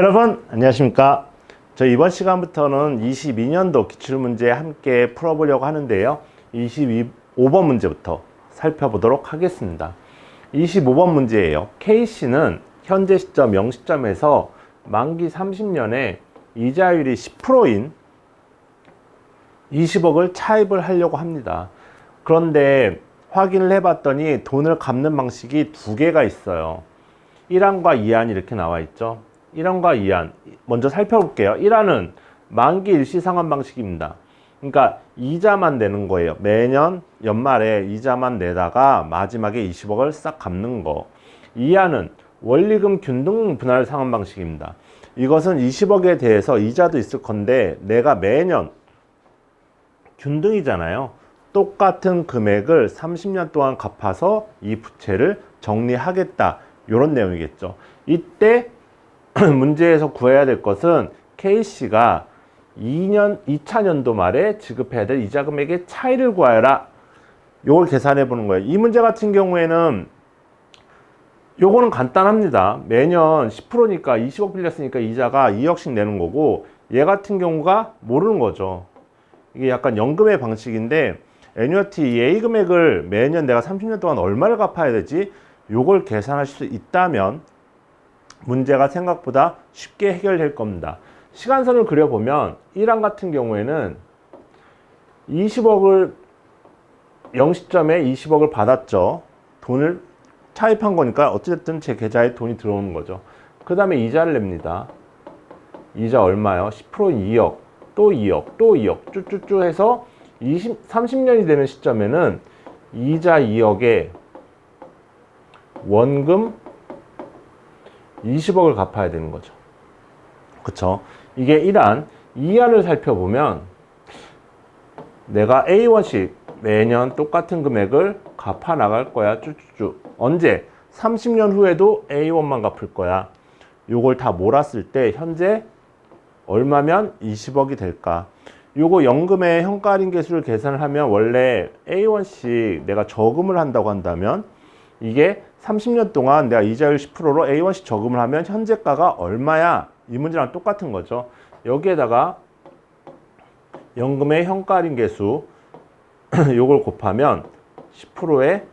여러분 안녕하십니까. 저 이번 시간부터는 22년도 기출문제 함께 풀어보려고 하는데요, 25번 문제부터 살펴보도록 하겠습니다. 25번 문제예요. K씨는 현재 시점 0시점에서 만기 30년에 이자율이 10%인 20억을 차입을 하려고 합니다. 그런데 확인을 해봤더니 돈을 갚는 방식이 두 개가 있어요. 1안과 2안이 이렇게 나와 있죠. 1안과 2안 먼저 살펴볼게요. 1안은 만기 일시상환 방식입니다. 그러니까 이자만 내는 거예요. 매년 연말에 이자만 내다가 마지막에 20억을 싹 갚는 거. 2안은 원리금 균등 분할 상환 방식입니다. 이것은 20억에 대해서 이자도 있을 건데 내가 매년 균등이잖아요. 똑같은 금액을 30년 동안 갚아서 이 부채를 정리하겠다, 이런 내용이겠죠. 이때 문제에서 구해야 될 것은 K씨가 2차 년도 말에 지급해야 될 이자 금액의 차이를 구하여라, 요걸 계산해 보는 거예요. 이 문제 같은 경우에는 요거는 간단합니다. 매년 10%니까 20억 빌렸으니까 이자가 2억씩 내는 거고, 얘 같은 경우가 모르는 거죠. 이게 약간 연금의 방식인데, 애뉴어티 A 금액을 매년 내가 30년 동안 얼마를 갚아야 되지? 요걸 계산하실 수 있다면 문제가 생각보다 쉽게 해결될 겁니다. 시간선을 그려보면 1안 같은 경우에는 20억을 0시점에 20억을 받았죠. 돈을 차입한 거니까 어쨌든 제 계좌에 돈이 들어오는 거죠. 그 다음에 이자를 냅니다. 이자 얼마요? 10%인 2억, 또 2억, 또 2억 쭈쭈쭈 해서 30년이 되는 시점에는 이자 2억에 원금 20억을 갚아야 되는 거죠. 그쵸? 이게 1안. 2안을 살펴보면 내가 A1씩 매년 똑같은 금액을 갚아 나갈 거야. 쭈쭈쭈. 언제? 30년 후에도 A1만 갚을 거야. 요걸 다 몰았을 때 현재 얼마면 20억이 될까? 요거 연금의 현가 할인 계수를 계산을 하면 원래 A1씩 내가 저금을 한다고 한다면 이게 30년 동안 내가 이자율 10%로 A1씩 저금을 하면 현재가가 얼마야? 이 문제랑 똑같은 거죠. 여기에다가 연금의 현가 할인 계수 요걸 곱하면 10%에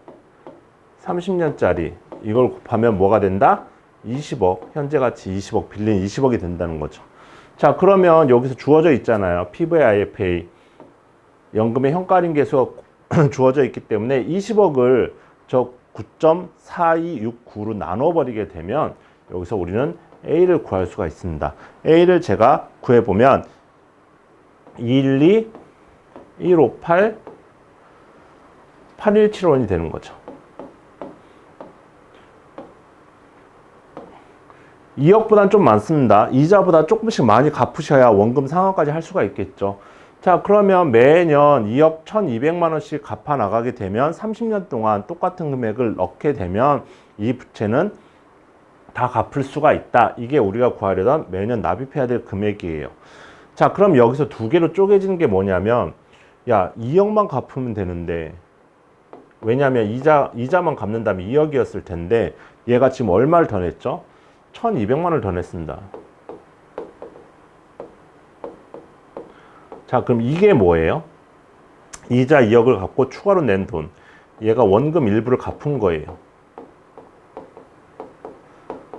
30년짜리 이걸 곱하면 뭐가 된다? 20억, 현재 가치 20억, 빌린 20억이 된다는 거죠. 자, 그러면 여기서 주어져 있잖아요. PVIFA 연금의 현가 할인 계수가 주어져 있기 때문에 20억을 저 9.4269로 나눠버리게 되면 여기서 우리는 A를 구할 수가 있습니다. A를 제가 구해보면 212, 158, 8171이 되는 거죠. 2억보다는 좀 많습니다. 이자보다 조금씩 많이 갚으셔야 원금 상환까지 할 수가 있겠죠. 자, 그러면 매년 2억 1200만 원씩 갚아 나가게 되면 30년 동안 똑같은 금액을 넣게 되면 이 부채는 다 갚을 수가 있다. 이게 우리가 구하려던 매년 납입해야 될 금액이에요. 자, 그럼 여기서 두 개로 쪼개지는 게 뭐냐면, 야, 2억만 갚으면 되는데, 왜냐하면 이자만 갚는다면 2억이었을 텐데 얘가 지금 얼마를 더 냈죠? 1200만 원을 더 냈습니다. 자, 그럼 이게 뭐예요? 이자 2억을 갚고 추가로 낸 돈, 얘가 원금 일부를 갚은 거예요.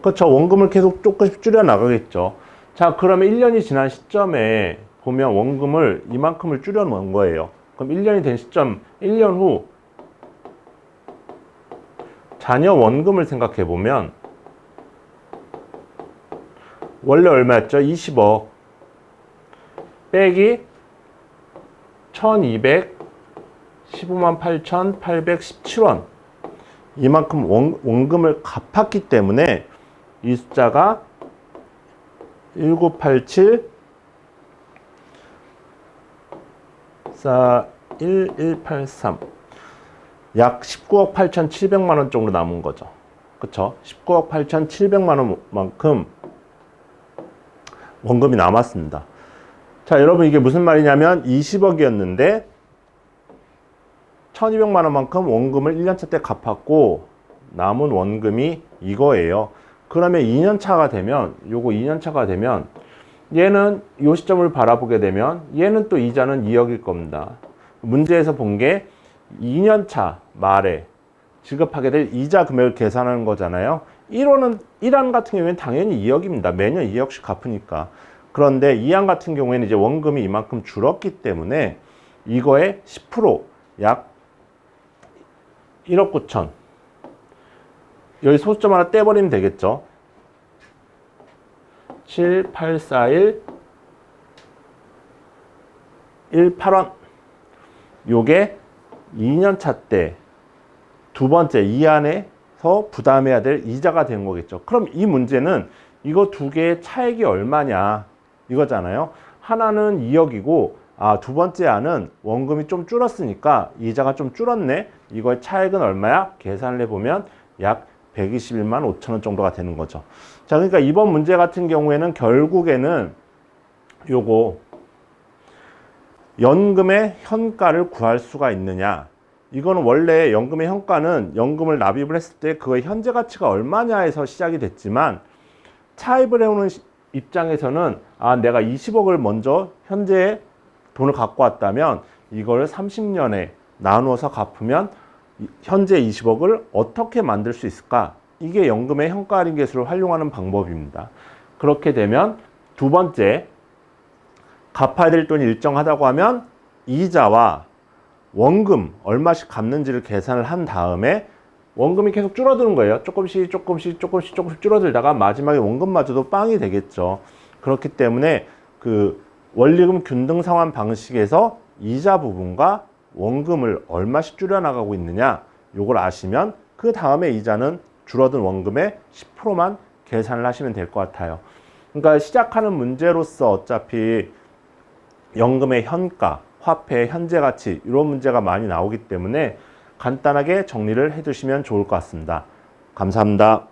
그렇죠. 원금을 계속 조금씩 줄여 나가겠죠. 자, 그러면 1년이 지난 시점에 보면 원금을 이만큼을 줄여 놓은 거예요. 그럼 1년이 된 시점, 1년 후 자녀 원금을 생각해 보면 원래 얼마였죠? 20억 빼기 1215만 8,817원, 이만큼 원금을 갚았기 때문에 이 숫자가 1987 1183, 약 19억 8,700만 원 정도 남은 거죠. 그쵸? 19억 8,700만 원만큼 원금이 남았습니다. 자, 여러분 이게 무슨 말이냐면 20억이었는데 1200만 원만큼 원금을 1년차 때 갚았고 남은 원금이 이거예요. 그러면 2년 차가 되면 요거 2년 차가 되면 얘는 요 시점을 바라보게 되면 얘는 또 이자는 2억일 겁니다. 문제에서 본 게 2년 차 말에 지급하게 될 이자 금액을 계산하는 거잖아요. 1안 같은 경우에는 당연히 2억입니다. 매년 2억씩 갚으니까. 그런데 2안 같은 경우에는 이제 원금이 이만큼 줄었기 때문에 이거의 10%약 1억 9천. 여기 소수점 하나 떼버리면 되겠죠. 7, 8, 4, 1, 8원. 요게 2년 차 때 두 번째 이 안에서 부담해야 될 이자가 된 거겠죠. 그럼 이 문제는 이거 두 개의 차액이 얼마냐 이거잖아요. 하나는 2억이고 두 번째 안은 원금이 좀 줄었으니까 이자가 좀 줄었네. 이거의 차액은 얼마야? 계산을 해보면 약 121만 5천 원 정도가 되는 거죠. 자, 그러니까 이번 문제 같은 경우에는 결국에는 요거 연금의 현가를 구할 수가 있느냐. 이거는 원래 연금의 현가는 연금을 납입을 했을 때 그의 현재 가치가 얼마냐에서 시작이 됐지만 차입을 해오는 입장에서는 내가 20억을 먼저 현재 돈을 갖고 왔다면 이걸 30년에 나누어서 갚으면 현재 20억을 어떻게 만들 수 있을까? 이게 연금의 현가 할인 계수를 활용하는 방법입니다. 그렇게 되면 두 번째 갚아야 될 돈이 일정하다고 하면 이자와 원금 얼마씩 갚는지를 계산을 한 다음에 원금이 계속 줄어드는 거예요. 조금씩 줄어들다가 마지막에 원금마저도 빵이 되겠죠. 그렇기 때문에 그 원리금 균등 상환 방식에서 이자 부분과 원금을 얼마씩 줄여나가고 있느냐 요걸 아시면 그 다음에 이자는 줄어든 원금의 10%만 계산을 하시면 될 것 같아요. 그러니까 시작하는 문제로서 어차피 연금의 현가, 화폐의 현재 가치 이런 문제가 많이 나오기 때문에 간단하게 정리를 해두시면 좋을 것 같습니다. 감사합니다.